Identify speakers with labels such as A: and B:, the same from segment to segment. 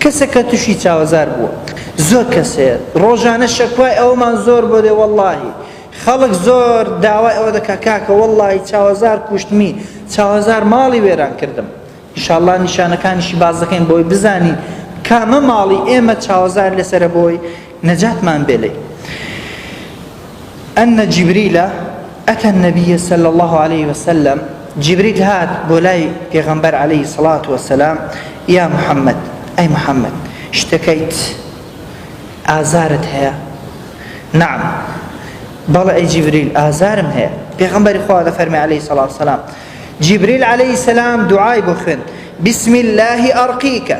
A: کەسێک کە تووشی چاوەزار بووە زۆر کەسێت ڕۆژانە شەکوای ئەومان زۆر بۆ دێ وەڵڵاهی خەڵک زۆر داوای ئەوە دەکا کاکە وەڵڵاهی چاوەزار کوشتمی چاوەزار ماڵی وێران کردم ئینشاءڵڵا نیشانەکانیشی باز دەکەین بۆی بزانین کامە ماڵی ئێمە چاوەزار لەسرە بۆی نەجاتمان بێڵێ أن جبريل أتى النبي صلى الله عليه وسلم جبريل هات بولاي پیغمبر عليه الصلاة والسلام يا محمد أي محمد اشتكيت آزارت هي نعم بلى أي جبريل آزارم هي پیغمبر خدا فرمي عليه الصلاة والسلام جبريل عليه السلام دعاء بخن بسم الله أرقيك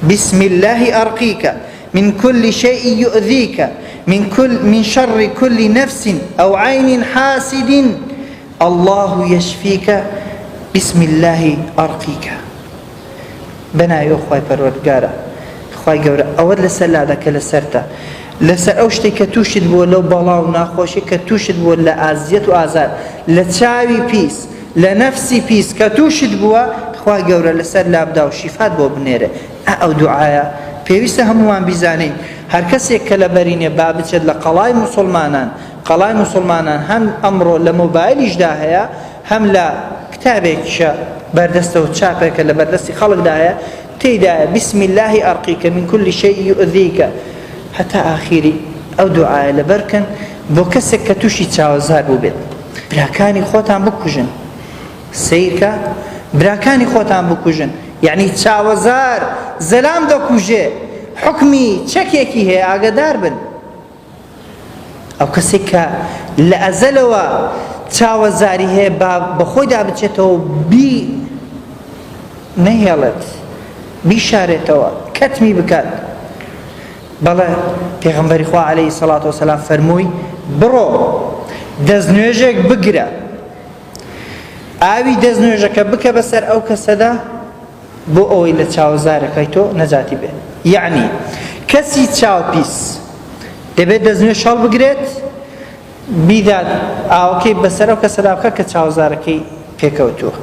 A: بسم الله أرقيك من كل شيء يؤذيك من شر كل نفس أو عين حاسد الله يشفيك بسم الله أرقيك بنا يا أخوي پروردگارا أخوي جورا أول لسلا ذاك لسرته لسر أوشتي كتوشد ولا بلاو ناخوشي كتوشد ولا أزيت وأزار لتشاوي بيس لنفسي بيس كتوشد بوا أخوي جورا لسر لا بدأ وشفاء بوا بنيره أو دعاء پێویستە هەمووان بیزانین هەر کەسێک کە لە بەرینێ با بچێت لە قەڵای موسڵمانان هەم ئەمڕۆ لە مۆبایلیشدا هەیە هەم لە کتابێکیشە بەردەستەوە چاپێکە لە بەردەستی خەڵکدا هەیە تێیدایە بسم الله أرقيك من كل شيء يؤذيك هەتا ئاخیری ئەو دوعایە لەبەرکەن بۆ کەسێک کە تووشی چاوەزار بوو بێت براکانی خۆتان بکوژن سیرکە براکانی خۆتان بکوژن یعنی چاوەزار زەلام دەکوژێ حکمی چەکێکی هەیە ئاگادار بن ئەو کەسێک کە لە ئەزەلەوە چاوەزاری هەیە بەخۆیدا بچێتەوە نەهێڵێت بیشارێتەوە کەتمی بکات بەڵێ پێغەمبەری خوا عەلەیهی سەڵاتو وەسەلام فەرمووی بڕۆ دەستنوێژێک بگرە ئاوی دەستنوێژەکە بکە بەسەر ئەو کەسەدا بۆ ئەوەی لە چاوەزارەکەی تۆ نەجاتی بێ یعنی کەسی چاوپیس دەبێت دەستنوێژ هەڵ بگرێت بیدات ئاوەکەی بەسەر ئەو کەسەدا بکە کە چاوەزارەکەی پێکەوتووە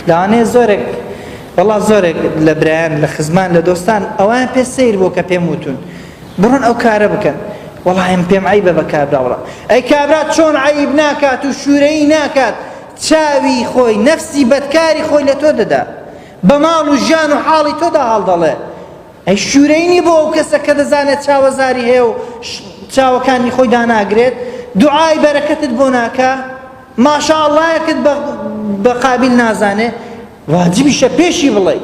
A: لەوانەیە زۆرێک وەڵا زۆرێک لە برایان لە خزمان لە دۆستان ئەوان پێ سەیر بۆ کە پێم وتون بڕۆن ئەو کارە بکەن وەڵا پێم عەیبە بە کابرا وەڵا ئەی کابرا چۆن عەیب ناکات و شوورەیی ناکات چاوی خۆی نەفسی بەدکاری خۆی لە تۆ دەدا بە ماڵ و ژیان و حاڵی تۆدا هەڵدەڵێ ئەی شوورەینی بۆ ئەو کەسە کە دەزانێت چاوەزاری هەیە و چاوەکانی خۆی داناگرێت دوعای بەرەکەتت بۆ ناکە ماشاءڵڵایەکت بە قابیل نازانێ واجبیشە پێشی بڵێ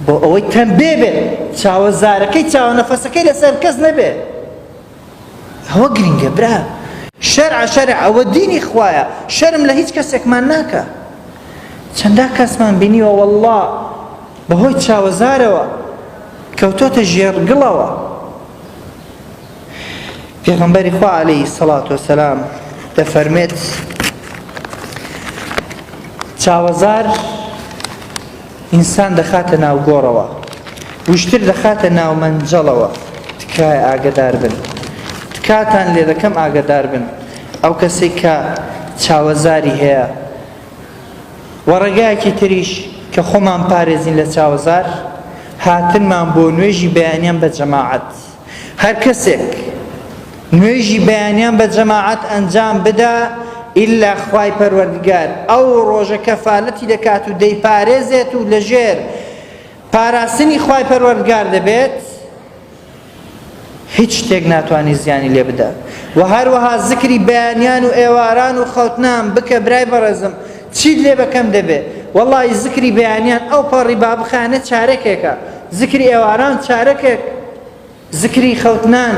A: بۆ ئەوەی تەنبێ بێت چاوەزارەکەی چاوە نەفەسەکەی لەسەر کەس نەبێ ئەوە گرنگە برا شەرع ئەوە دینی خوایە شەرم لە هیچ کەسێکمان ناکە چەندە کەسمان بینیوە وەڵڵا بەهۆی چاوەزارەوە کەوتۆتە ژێرگڵەوە پێغەمبەری خوا عەلەیهی سەڵات وەسەلام دەفەرمێت چاوەزار ئینسان دەخاتە ناو گۆڕەوە وشتر دەخاتە ناو مەنجەڵەوە تکایە ئاگادار بن تکاتان لێ دەکەم ئاگادار بن ئەو کەسێک کە چاوەزاری هەیە وەڕێگایەکی تریش کە خۆمان پارێزین لە چاوەزار هاتنمان بۆ نوێژی بەیانیان بە جەماعەت هەر کەسێک نوێژی بەیانیان بە جەماعەت ئەنجام بدا ئیلا خوای پەروەردگار ئەو ڕۆژە کەفالەتی دەکات و دەیپارێزێت و لەژێر پاراستنی خوای پەروەردگار دەبێت هیچ شتێک ناتوانێت زیانی لێ بدات و هەروەها زکری بەیانیان و ئێواران و خەوتنان بکە برای بەڕێزم چیت لێ بەکەم دەبێت وەڵڵی زکری بەیانیان ئەو پەڕی بابخانە چارەکێکە زکری ئێواران چارەکێک زکری خەوتنان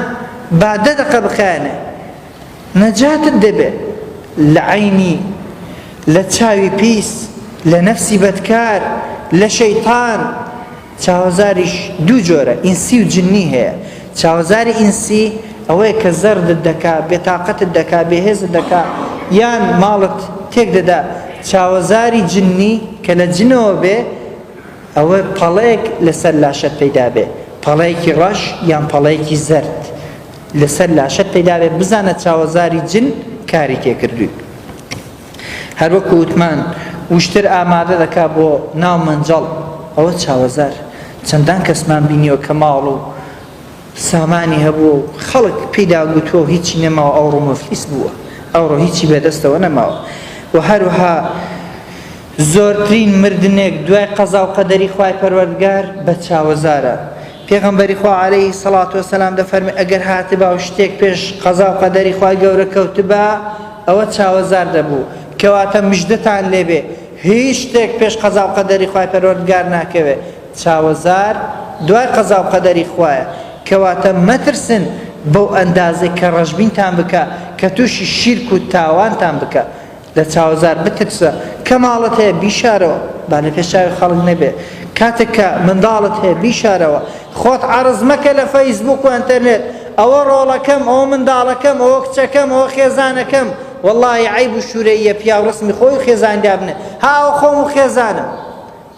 A: با 10 دقە بخانە نەجاتت دەبێت لە عینی لە چاوی پیس لە نەفسی بەدکار لە شەیطان چاوەزاریش دوو جۆرە ئینسی و جنی هەیە چاوەزاری ئینسی ئەوەیە کە زەردت دەکا بێتاقەتت دەکا بێهێزت دەکا یان ماڵت تێک دەدا چاوەزاری جنی کە لە جنەوە بێ ئەوە پەڵەیەک لەسەر لاشەت پەیدا بێ پەڵەیەکی ڕەش یان پەڵەیەکی زەرد لەسەر لاشەت پەیدا بێ بزانە چاوەزاری جن کاری تێکردووی هەروەکو وتمان وشتر ئامادە دەکا بۆ ناو مەنجەڵ ئەوە چاوەزار. چەندان کەسمان بینیوە کە ماڵ و سامانی هەبوو و خەڵک پێیدا گوتووە هیچی نەماوە، ئەوڕۆ مفلیس بووە، ئەوڕۆ هیچی بەدەستەوە نەماوە. و هەروەها زۆرترین مردنێک دوای قەزا و قەدەری خوای پەروەردگار بە چاوەزارە. پێغەمبەری خوا عەلەیهی سەڵات وەسەلام دەفەرمێ ئەگەر هاتبا و شتێک پێش قەزا و قەدەری خوای گەورە کەوتبا ئەوە چاوەزار دەبوو، کەواتە مژدەتان لێبێ هیچ شتێک پێش قەزا و قەدەری خوای پەروەردگار ناکەوێ. چاوەزار دوای قەزا و قەدەری خوایە، کەواتە مەترسن بەو ئەندازەی کە ڕەشبینتان بکە کە تووشی شیرک و تاوانتان بکە. لە چاوەزار بترسە. کە ماڵت هەیە بیشارەوە، با لە پێشاوی خەڵک نەبێ. کاتێک کە منداڵت هەیە بیشارەوە. خۆت عەرز مەکە لە فەیسبوک و ئینتەرنێت، ئەوە ڕۆڵەکەم، ئەوە منداڵەکەم، ئەوە کچەکەم، ئەوە خێزانەکەم. وەڵڵاهی عەیب و شورەیە، پیا و ڕسمی خۆی و خێزاندا بنێ. ها ئەو خۆم و خێزانم.